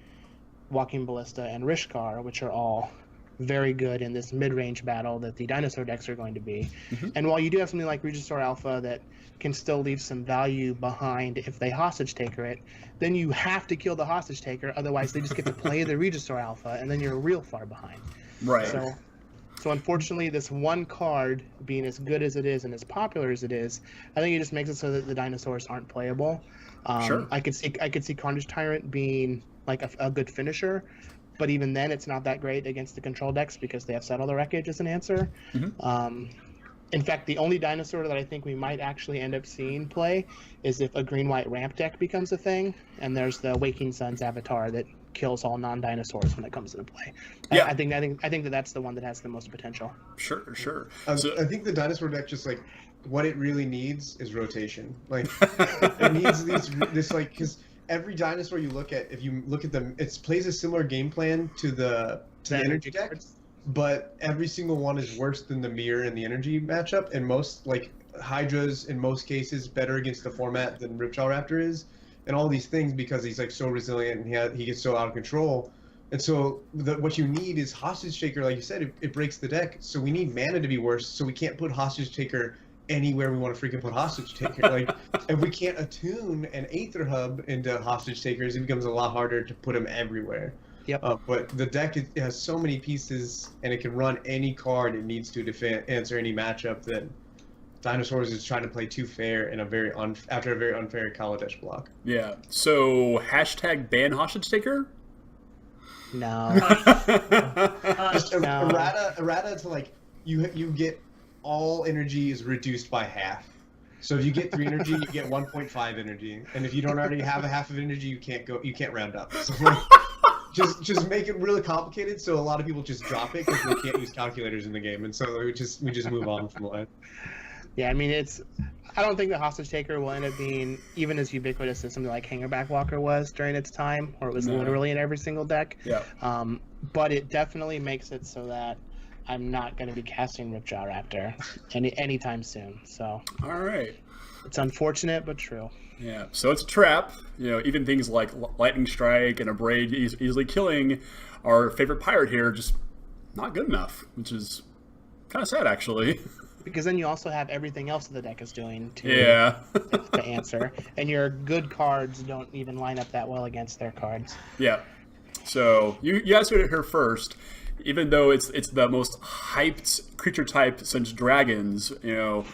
Walking Ballista, and Rishkar, which are all very good in this mid-range battle that the dinosaur decks are going to be. And while you do have something like Regisaur Alpha that can still leave some value behind if they hostage taker it, then you have to kill the hostage taker, otherwise they just get to play the Regisaur Alpha, and then you're real far behind. Right. So unfortunately, this one card being as good as it is and as popular as it is, I think it just makes it so that the dinosaurs aren't playable. Sure. I could see Carnage Tyrant being like a good finisher, but even then, it's not that great against the control decks because they have Settle the Wreckage as an answer. In fact, the only dinosaur that I think we might actually end up seeing play is if a green-white ramp deck becomes a thing, and there's the Waking Sun's avatar that kills all non-dinosaurs when it comes into play. Yeah. I think that that's the one that has the most potential. Sure. I think the dinosaur deck just like what it really needs is rotation. Like it needs this like because every dinosaur you look at, if you look at them, it plays a similar game plan to the energy deck, cards. but every single one is worse than the mirror and the energy matchup. And most like Hydra's in most cases better against the format than Ripjaw Raptor is, and all these things because he's like so resilient and he gets so out of control. And so what you need is Hostage Taker, like you said, it breaks the deck. So we need mana to be worse. So we can't put Hostage Taker anywhere we want to freaking put Hostage Taker. Like, if we can't attune an Aether Hub into Hostage Takers, it becomes a lot harder to put them everywhere. Yep. But the deck it has so many pieces, and it can run any card it needs to answer any matchup that Dinosaurs is trying to play too fair in after a very unfair Kaladesh block. Yeah. So #ban Hostage Taker. No. Just No. errata to like you get all energy is reduced by half. So if you get 3 energy, you get 1.5 energy, and if you don't already have a half of energy, you can't round up. So like, just make it really complicated, so a lot of people just drop it because they can't use calculators in the game, and so we just move on from that. Yeah, I mean, I don't think the Hostage Taker will end up being even as ubiquitous as something like Hangerback Walker was during its time, where it was literally in every single deck. Yeah. But it definitely makes it so that I'm not going to be casting Ripjaw Raptor anytime soon. So. All right. It's unfortunate, but true. Yeah. So it's a trap. You know, even things like Lightning Strike and Abrade easily killing our favorite pirate here, just not good enough, which is kind of sad, actually. Because then you also have everything else that the deck is doing to answer, and your good cards don't even line up that well against their cards. Yeah. So you guys heard it here first. Even though it's the most hyped creature type since dragons, you know,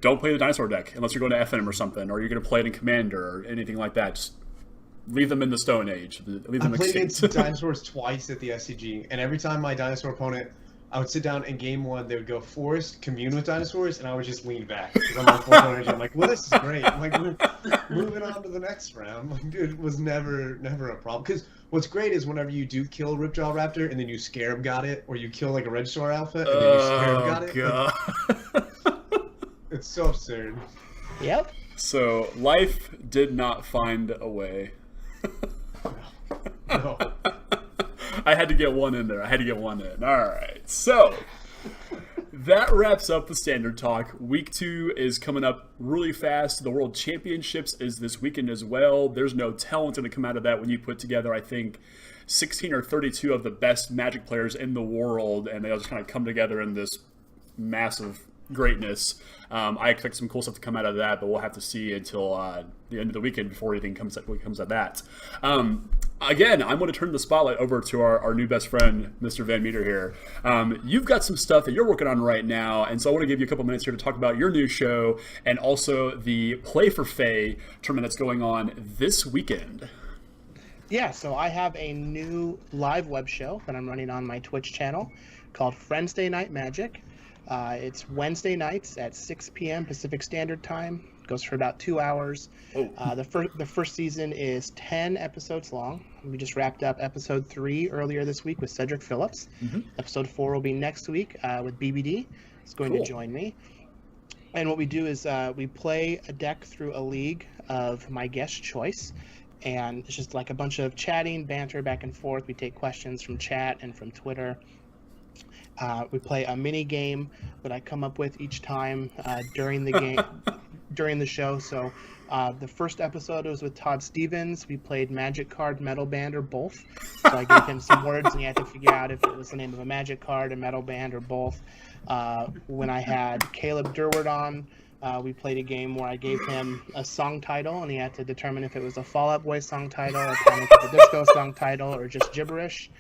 don't play the dinosaur deck unless you're going to FM or something, or you're going to play it in Commander or anything like that. Just leave them in the Stone Age. Leave them I played extinct. against dinosaurs twice at the SCG, and every time my dinosaur opponent, I would sit down in game 1, they would go Forest, commune with dinosaurs, and I would just lean back. Because I'm on full energy. I'm like, well, this is great. I'm like, we're moving on to the next round. Like, dude, it was never a problem. Because what's great is whenever you do kill Ripjaw Raptor, and then you Scarab got it, or you kill like a Regisaur Alpha, and then you Scarab got it. God. Like, it's so absurd. Yep. So life did not find a way. No. I had to get one in there. All right. So that wraps up the standard talk. Week 2 is coming up really fast. The World Championships is this weekend as well. There's no telling what's going to come out of that when you put together, I think, 16 or 32 of the best Magic players in the world, and they all just kind of come together in this massive greatness. I expect some cool stuff to come out of that, but we'll have to see until the end of the weekend before anything comes of that. Again, I'm going to turn the spotlight over to our new best friend, Mr. VanMeter here. You've got some stuff that you're working on right now, and so I want to give you a couple minutes here to talk about your new show and also the Play for Faye tournament that's going on this weekend. Yeah, so I have a new live web show that I'm running on my Twitch channel called Friendsday Night Magic. It's Wednesday nights at 6 p.m. Pacific Standard Time. It goes for about 2 hours. The first season is 10 episodes long. We just wrapped up episode 3 earlier this week with Cedric Phillips. Episode 4 will be next week with BBD. is going Cool. to join me. And what we do is we play a deck through a league of my guest choice. And it's just like a bunch of chatting, banter back and forth. We take questions from chat and from Twitter. We play a mini game that I come up with each time during the game, during the show. So the first episode was with Todd Stevens. We played Magic Card, Metal Band, or both. So I gave him some words, and he had to figure out if it was the name of a Magic card, a Metal Band, or both. When I had Caleb Durward on, we played a game where I gave him a song title, and he had to determine if it was a Fall Out Boy song title, a Panic at the Disco song title, or just gibberish.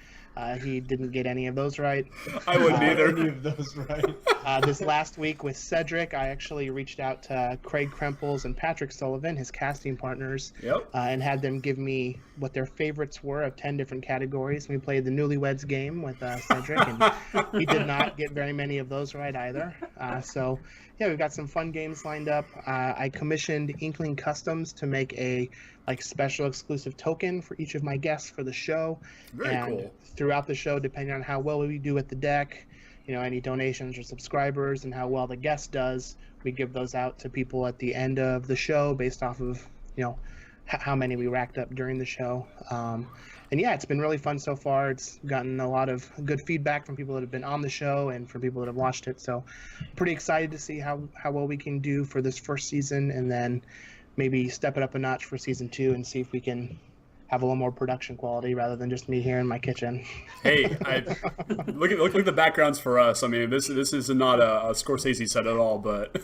He didn't get any of those right. I wouldn't either. Any of those right. This last week with Cedric, I actually reached out to Craig Krempels and Patrick Sullivan, his casting partners, and had them give me what their favorites were of 10 different categories. We played the Newlyweds game with Cedric, and he did not get very many of those right either. So, yeah, we've got some fun games lined up. I commissioned Inkling Customs to make a special exclusive token for each of my guests for the show. Very cool. Throughout the show, depending on how well we do with the deck, any donations or subscribers, and how well the guest does, we give those out to people at the end of the show based off of how many we racked up during the show. And yeah, it's been really fun so far. It's gotten a lot of good feedback from people that have been on the show and from people that have watched it. So pretty excited to see how well we can do for this first season, and then maybe step it up a notch for season 2 and see if we can have a little more production quality rather than just me here in my kitchen. Hey, look at the backgrounds for us. I mean, this is not a Scorsese set at all, but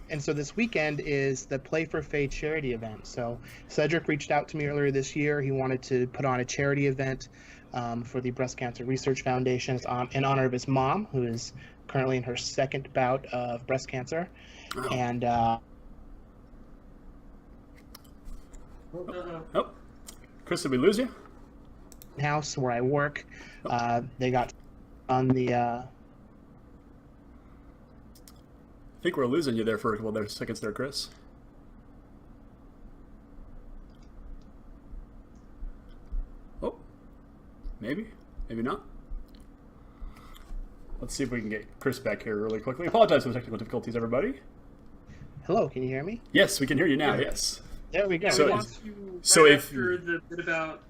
and so this weekend is the Play for Faye charity event. So Cedric reached out to me earlier this year. He wanted to put on a charity event for the Breast Cancer Research Foundation in honor of his mom, who is currently in her second bout of breast cancer. Oh. And Chris, did we lose you? House where I work, they got on the. I think we're losing you there for a couple of seconds there, Chris. Oh, maybe not. Let's see if we can get Chris back here really quickly. Apologize for the technical difficulties, everybody. Hello, can you hear me? Yes, we can hear you now. Yes. There we go. So after the bit about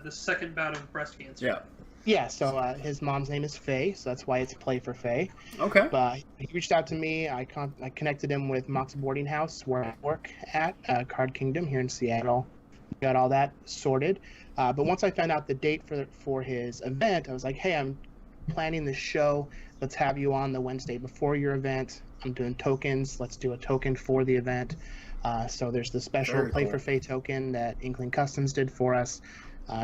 the second bout of breast cancer. Yeah. Yeah, so his mom's name is Faye, so that's why it's Play for Faye. Okay. But he reached out to me. I connected him with Mox Boarding House, where I work at, Card Kingdom here in Seattle. Got all that sorted. But once I found out the date for his event, I was like, hey, I'm planning the show. Let's have you on the Wednesday before your event. I'm doing tokens. Let's do a token for the event. So there's the special Play for Faye token that Inkling Customs did for us.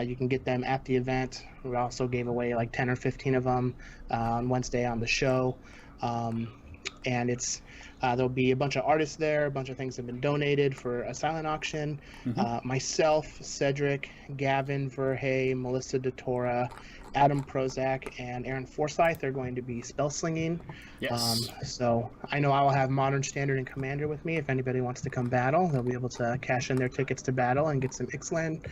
You can get them at the event. We also gave away 10 or 15 of them on Wednesday on the show. And it's there'll be a bunch of artists there. A bunch of things have been donated for a silent auction. Mm-hmm. Myself, Cedric, Gavin Verhey, Melissa DeTora, Adam Prozac, and Aaron Forsyth are going to be spell slinging. Yes. So I know I will have Modern, Standard, and Commander with me. If anybody wants to come battle, they'll be able to cash in their tickets to battle and get some Ixalan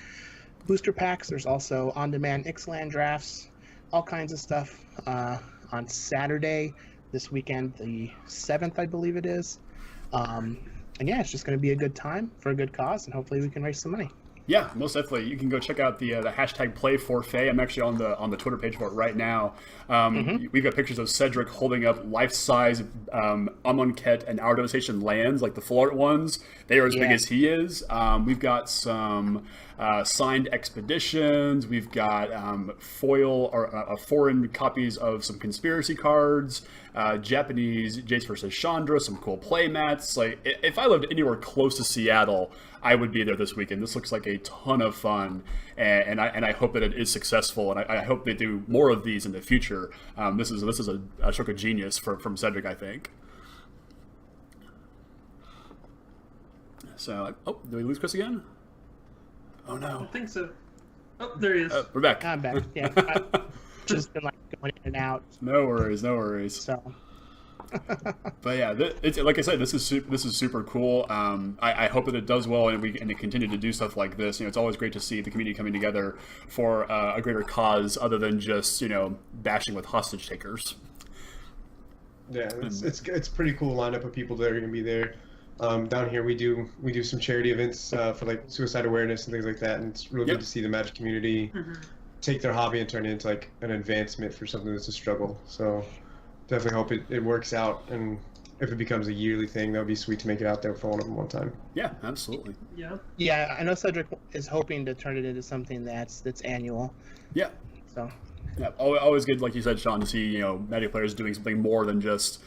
booster packs. There's also on-demand Ixalan drafts, all kinds of stuff on Saturday this weekend, the 7th, I believe it is. And yeah, it's just going to be a good time for a good cause, and hopefully we can raise some money. Yeah, most definitely. You can go check out the hashtag Play for Faye. I'm actually on the Twitter page for it right now. We've got pictures of Cedric holding up life-size Amonkhet and Ardosation lands, like the full art ones. They are as big as he is. We've got some signed expeditions. We've got foil or foreign copies of some conspiracy cards. Japanese Jace vs. Chandra, some cool play mats. Like, if I lived anywhere close to Seattle, I would be there this weekend. This looks like a ton of fun, and I hope that it is successful, and I hope they do more of these in the future. This is a stroke of genius from Cedric, I think. So, did we lose Chris again? Oh no. I think so. Oh, there he is. We're back. I'm back. Yeah, I've just been going in and out. No worries. So, But yeah, it's like I said, this is super cool. I hope that it does well, and it continue to do stuff like this. It's always great to see the community coming together for a greater cause, other than just bashing with hostage takers. Yeah, it's pretty cool lineup of people that are going to be there. Down here, we do some charity events for like suicide awareness and things like that, and it's really good to see the Magic community take their hobby and turn it into like an advancement for something that's a struggle. So definitely hope it works out, and if it becomes a yearly thing, that would be sweet to make it out there for one of them one time. Yeah, absolutely. Yeah, I know Cedric is hoping to turn it into something that's annual. Yeah. So. Yeah, always good, like you said, Sean, to see Magic players doing something more than just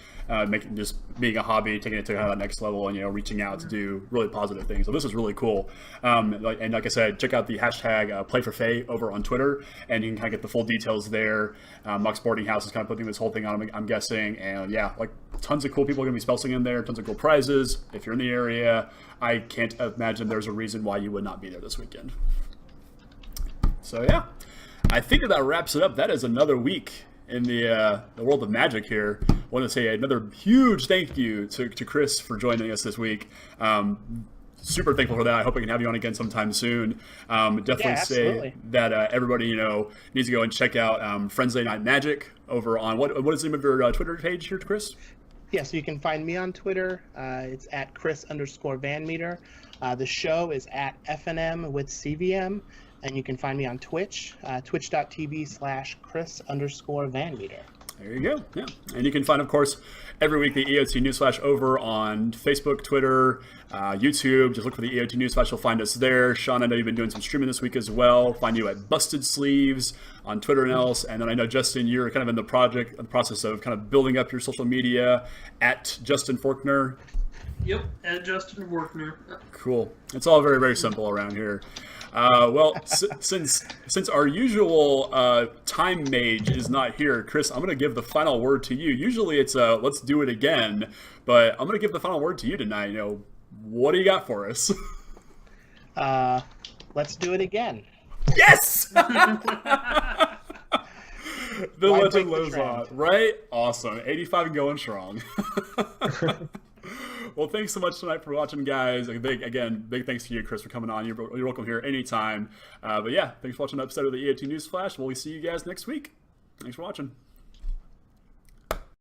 being a hobby, taking it to that next level, and reaching out to do really positive things. So this is really cool. And like I said, check out the hashtag #PlayForFaye over on Twitter, and you can kind of get the full details there. Mox Boarding House is kind of putting this whole thing on, I'm guessing, and yeah, like tons of cool people are going to be spelling in there, tons of cool prizes. If you're in the area, I can't imagine there's a reason why you would not be there this weekend. So yeah. I think that wraps it up. That is another week in the world of Magic here. I want to say another huge thank you to Chris for joining us this week. Super thankful for that. I hope I can have you on again sometime soon. Definitely say that everybody needs to go and check out Friendsday Night Magic over on what is the name of your Twitter page here, Chris? Yeah, so you can find me on Twitter. It's at Chris_VanMeter. The show is at FNM with CVM. And you can find me on Twitch, twitch.tv/Chris_VanMeter. There you go. Yeah. And you can find, of course, every week the EOT Newsflash over on Facebook, Twitter, YouTube. Just look for the EOT Newsflash. You'll find us there. Sean, I know you've been doing some streaming this week as well. Find you at Busted Sleeves on Twitter and else. And then I know, Justin, you're kind of in the process of kind of building up your social media at Justin Forkner. Yep, at Justin Forkner. Cool. It's all very, very simple around here. Well, since our usual time mage is not here, Chris, I'm going to give the final word to you. Usually it's let's do it again, but I'm going to give the final word to you tonight. What do you got for us? Let's do it again. Yes! The legend lives on, right? Awesome. 85 and going strong. Well, thanks so much tonight for watching, guys. Big thanks to you, Chris, for coming on. You're welcome here anytime. But yeah, thanks for watching the episode of the EOT Newsflash. We'll see you guys next week. Thanks for watching.